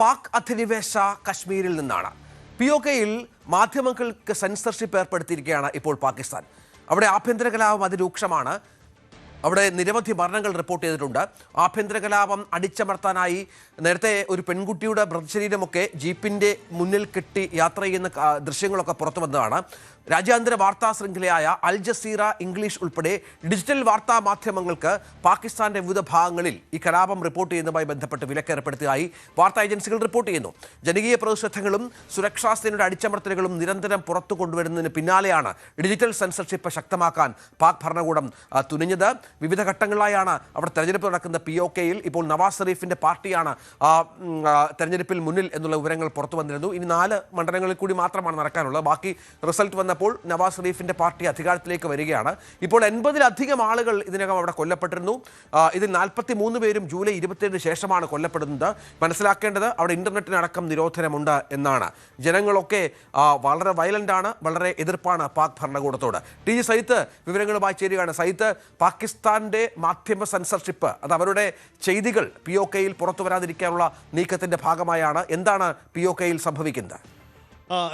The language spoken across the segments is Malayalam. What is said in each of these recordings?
പാക് അധിനിവേശ കശ്മീരിൽ നിന്നാണ്. POKയിൽ മാധ്യമങ്ങൾക്ക് സെൻസർഷിപ്പ് ഏർപ്പെടുത്തിയിരിക്കുകയാണ് ഇപ്പോൾ പാകിസ്ഥാൻ. അവിടെ ആഭ്യന്തര കലാപം അതിരൂക്ഷമാണ്. അവിടെ നിരവധി മരണങ്ങൾ റിപ്പോർട്ട് ചെയ്തിട്ടുണ്ട്. ആഭ്യന്തര കലാപം അടിച്ചമർത്താനായി നേരത്തെ ഒരു പെൺകുട്ടിയുടെ മൃതശരീരമൊക്കെ ജീപ്പിൻ്റെ മുന്നിൽ കെട്ടി യാത്ര ചെയ്യുന്ന ദൃശ്യങ്ങളൊക്കെ പുറത്തു വന്നതാണ്. രാജ്യാന്തര വാർത്താ ശൃംഖലയായ അൽ ജസീറ ഇംഗ്ലീഷ് ഉൾപ്പെടെ ഡിജിറ്റൽ വാർത്താ മാധ്യമങ്ങൾക്ക് പാകിസ്ഥാന്റെ വിവിധ ഭാഗങ്ങളിൽ ഈ കലാപം റിപ്പോർട്ട് ചെയ്യുന്നതുമായി ബന്ധപ്പെട്ട് വിലക്കേർപ്പെടുത്തിയതായി വാർത്താ ഏജൻസികൾ റിപ്പോർട്ട് ചെയ്യുന്നു. ജനകീയ പ്രതിഷേധങ്ങളും സുരക്ഷാ സേനയുടെ അടിച്ചമർത്തലുകളും നിരന്തരം പുറത്തു കൊണ്ടുവരുന്നതിന് പിന്നാലെയാണ് ഡിജിറ്റൽ സെൻസർഷിപ്പ് ശക്തമാക്കാൻ പാക് ഭരണകൂടം തുനിഞ്ഞത്. വിവിധ ഘട്ടങ്ങളിലായാണ് അവിടെ തെരഞ്ഞെടുപ്പ് നടക്കുന്ന POKയിൽ. ഇപ്പോൾ നവാസ് ഷെരീഫിന്റെ പാർട്ടിയാണ് തെരഞ്ഞെടുപ്പിൽ മുന്നിൽ എന്നുള്ള വിവരങ്ങൾ പുറത്തു വന്നിരുന്നു. ഇനി 4 മണ്ഡലങ്ങളിൽ കൂടി മാത്രമാണ് നടക്കാനുള്ളത്. ബാക്കി റിസൾട്ട് വന്നപ്പോൾ നവാസ് ഷെരീഫിന്റെ പാർട്ടി അധികാരത്തിലേക്ക് വരികയാണ്. ഇപ്പോൾ 80-ലധികം ആളുകൾ ഇതിനകം അവിടെ കൊല്ലപ്പെട്ടിരുന്നു. ഇതിൽ 43 പേരും ജൂലൈ 27 ശേഷമാണ് കൊല്ലപ്പെടുന്നത്. മനസ്സിലാക്കേണ്ടത് അവിടെ ഇന്റർനെറ്റിനടക്കം നിരോധനമുണ്ട് എന്നാണ്. ജനങ്ങളൊക്കെ വളരെ വയലന്റ് ആണ്, വളരെ എതിർപ്പാണ് പാക് ഭരണകൂടത്തോട്. TG സയ്യിദ് വിവരങ്ങളുമായി ചേരുകയാണ്. സയ്യിദ്, പാകിസ്ഥാന്റെ മാധ്യമ സെൻസർഷിപ്പ് അത് അവരുടെ ചെയ്തികൾ POKയിൽ പുറത്തു വരാതിരിക്കാനുള്ള നീക്കത്തിന്റെ ഭാഗമായാണ്. എന്താണ് POKയിൽ സംഭവിക്കുന്നത്?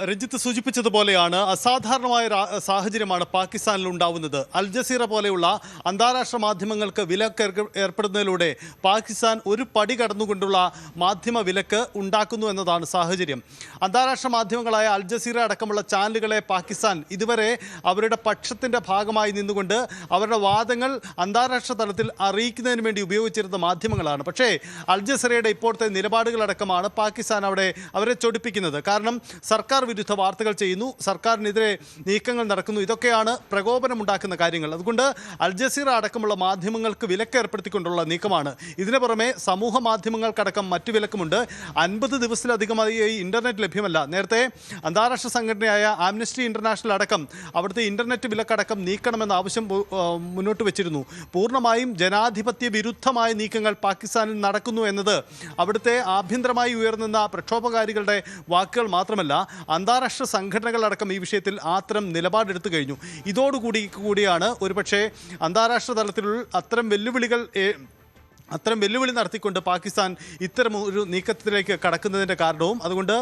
രഞ്ജിത്ത് സൂചിപ്പിച്ചതുപോലെയാണ് അസാധാരണമായ സാഹചര്യമാണ് പാകിസ്ഥാനിൽ ഉണ്ടാവുന്നത്. അൽ ജസീറ പോലെയുള്ള അന്താരാഷ്ട്ര മാധ്യമങ്ങൾക്ക് വിലക്ക് ഏർപ്പെടുന്നതിലൂടെ പാകിസ്ഥാൻ ഒരു പടി കടന്നുകൊണ്ടുള്ള മാധ്യമ വിലക്ക് ഉണ്ടാക്കുന്നു എന്നതാണ് സാഹചര്യം. അന്താരാഷ്ട്ര മാധ്യമങ്ങളായ അൽ ജസീറ അടക്കമുള്ള ചാനലുകളെ പാകിസ്ഥാൻ ഇതുവരെ അവരുടെ പക്ഷത്തിൻ്റെ ഭാഗമായി നിന്നുകൊണ്ട് അവരുടെ വാദങ്ങൾ അന്താരാഷ്ട്ര തലത്തിൽ അറിയിക്കുന്നതിന് വേണ്ടി ഉപയോഗിച്ചിരുന്ന മാധ്യമങ്ങളാണ്. പക്ഷേ അൽ ജസീറയുടെ ഇപ്പോഴത്തെ നിലപാടുകളടക്കമാണ് പാകിസ്ഥാൻ അവരെ ചൊടിപ്പിക്കുന്നത്. കാരണം സർക്കാർ വിരുദ്ധ വാർത്തകൾ ചെയ്യുന്നു, സർക്കാരിനെതിരെ നീക്കങ്ങൾ നടക്കുന്നു. ഇതൊക്കെയാണ് പ്രകോപനമുണ്ടാക്കുന്ന കാര്യങ്ങൾ. അതുകൊണ്ട് അൽ ജസീറ അടക്കമുള്ള മാധ്യമങ്ങൾക്ക് വിലക്ക് ഏർപ്പെടുത്തിക്കൊണ്ടുള്ള നീക്കമാണ്. ഇതിനു പുറമെ സമൂഹ മാധ്യമങ്ങൾക്കടക്കം മറ്റു വിലക്കുമുണ്ട്. 50 ദിവസത്തിലധികമായി ഇന്റർനെറ്റ് ലഭ്യമല്ല. നേരത്തെ അന്താരാഷ്ട്ര സംഘടനയായ ആംനസ്റ്റി ഇന്റർനാഷണൽ അടക്കം അവിടുത്തെ ഇന്റർനെറ്റ് വിലക്കടക്കം നീക്കണമെന്ന ആവശ്യം മുന്നോട്ട് വെച്ചിരുന്നു. പൂർണ്ണമായും ജനാധിപത്യ വിരുദ്ധമായ നീക്കങ്ങൾ പാകിസ്ഥാനിൽ നടക്കുന്നു എന്നത് അവിടുത്തെ ആഭ്യന്തരമായി ഉയർന്നുന്ന പ്രക്ഷോഭകാരികളുടെ വാക്കുകൾ മാത്രമല്ല, അന്താരാഷ്ട്ര സംഘടനകളടക്കം ഈ വിഷയത്തിൽ അത്തരം നിലപാടെടുത്തു കഴിഞ്ഞു. ഇതോടുകൂടിയാണ് ഒരുപക്ഷെ അന്താരാഷ്ട്ര തലത്തിലുള്ള അത്തരം വെല്ലുവിളി നടത്തിക്കൊണ്ട് പാകിസ്ഥാൻ ഇത്തരം ഒരു നീക്കത്തിലേക്ക് കടക്കുന്നതിൻ്റെ കാരണവും. അതുകൊണ്ട്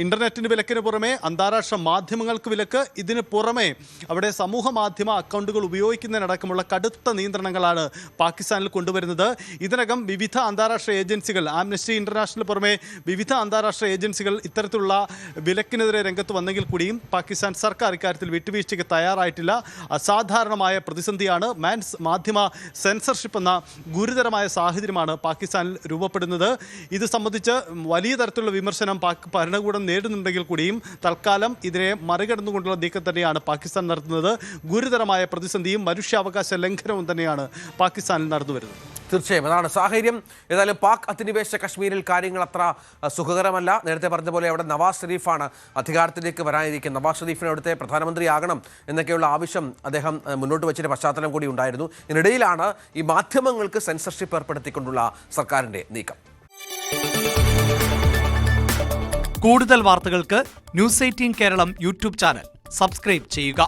ഇൻ്റർനെറ്റിന് വിലക്കിന് പുറമെ അന്താരാഷ്ട്ര മാധ്യമങ്ങൾക്ക് വിലക്ക്, ഇതിന് പുറമെ അവിടെ സമൂഹ മാധ്യമ അക്കൗണ്ടുകൾ ഉപയോഗിക്കുന്നതിനടക്കമുള്ള കടുത്ത നിയന്ത്രണങ്ങളാണ് പാകിസ്ഥാനിൽ കൊണ്ടുവരുന്നത്. ഇതിനകം വിവിധ അന്താരാഷ്ട്ര ഏജൻസികൾ, ആംനസ്റ്റി ഇന്റർനാഷണൽ പുറമെ വിവിധ അന്താരാഷ്ട്ര ഏജൻസികൾ ഇത്തരത്തിലുള്ള വിലക്കിനെതിരെ രംഗത്ത് വന്നെങ്കിൽ കൂടിയും പാകിസ്ഥാൻ സർക്കാർ ഇക്കാര്യത്തിൽ വിട്ടുവീഴ്ചയ്ക്ക് തയ്യാറായിട്ടില്ല. അസാധാരണമായ പ്രതിസന്ധിയാണ്. മാധ്യമ സെൻസർഷിപ്പ് എന്ന ഗുരുതരമായ സാഹചര്യമാണ് പാകിസ്ഥാനിൽ രൂപപ്പെടുന്നത്. ഇത് സംബന്ധിച്ച് വലിയ തരത്തിലുള്ള വിമർശനം പാക് ഭരണകൂടം നേരിടുന്നുണ്ടെങ്കിൽ കൂടിയും തൽക്കാലം ഇതിനെ മറികടന്നുകൊണ്ടുള്ള നീക്കം തന്നെയാണ് പാകിസ്ഥാൻ നടത്തുന്നത്. ഗുരുതരമായ പ്രതിസന്ധിയും മനുഷ്യാവകാശ ലംഘനവും തന്നെയാണ് പാകിസ്ഥാനിൽ നടന്നുവരുന്നത്. തീർച്ചയായും അതാണ് സാഹചര്യം. ഏതായാലും പാക് അധിനിവേശ കശ്മീരിൽ കാര്യങ്ങൾ അത്ര സുഖകരമല്ല. നേരത്തെ പറഞ്ഞ പോലെ അവിടെ നവാസ് ഷെരീഫാണ് അധികാരത്തിലേക്ക് വരാനിരിക്കുന്നത്. നവാസ് ഷെരീഫിനെ അവിടുത്തെ പ്രധാനമന്ത്രിയാകണം എന്നൊക്കെയുള്ള ആവശ്യം അദ്ദേഹം മുന്നോട്ട് വെച്ചിട്ട് പശ്ചാത്തലം കൂടി ഉണ്ടായിരുന്നു. ഇതിനിടയിലാണ് ഈ മാധ്യമങ്ങൾക്ക് സെൻസർഷിപ്പ് ഏർപ്പെടുത്തിക്കൊണ്ടുള്ള സർക്കാരിന്റെ നീക്കം. കൂടുതൽ വാർത്തകൾക്ക് News 18 Keralam YouTube channel subscribe ചെയ്യുക.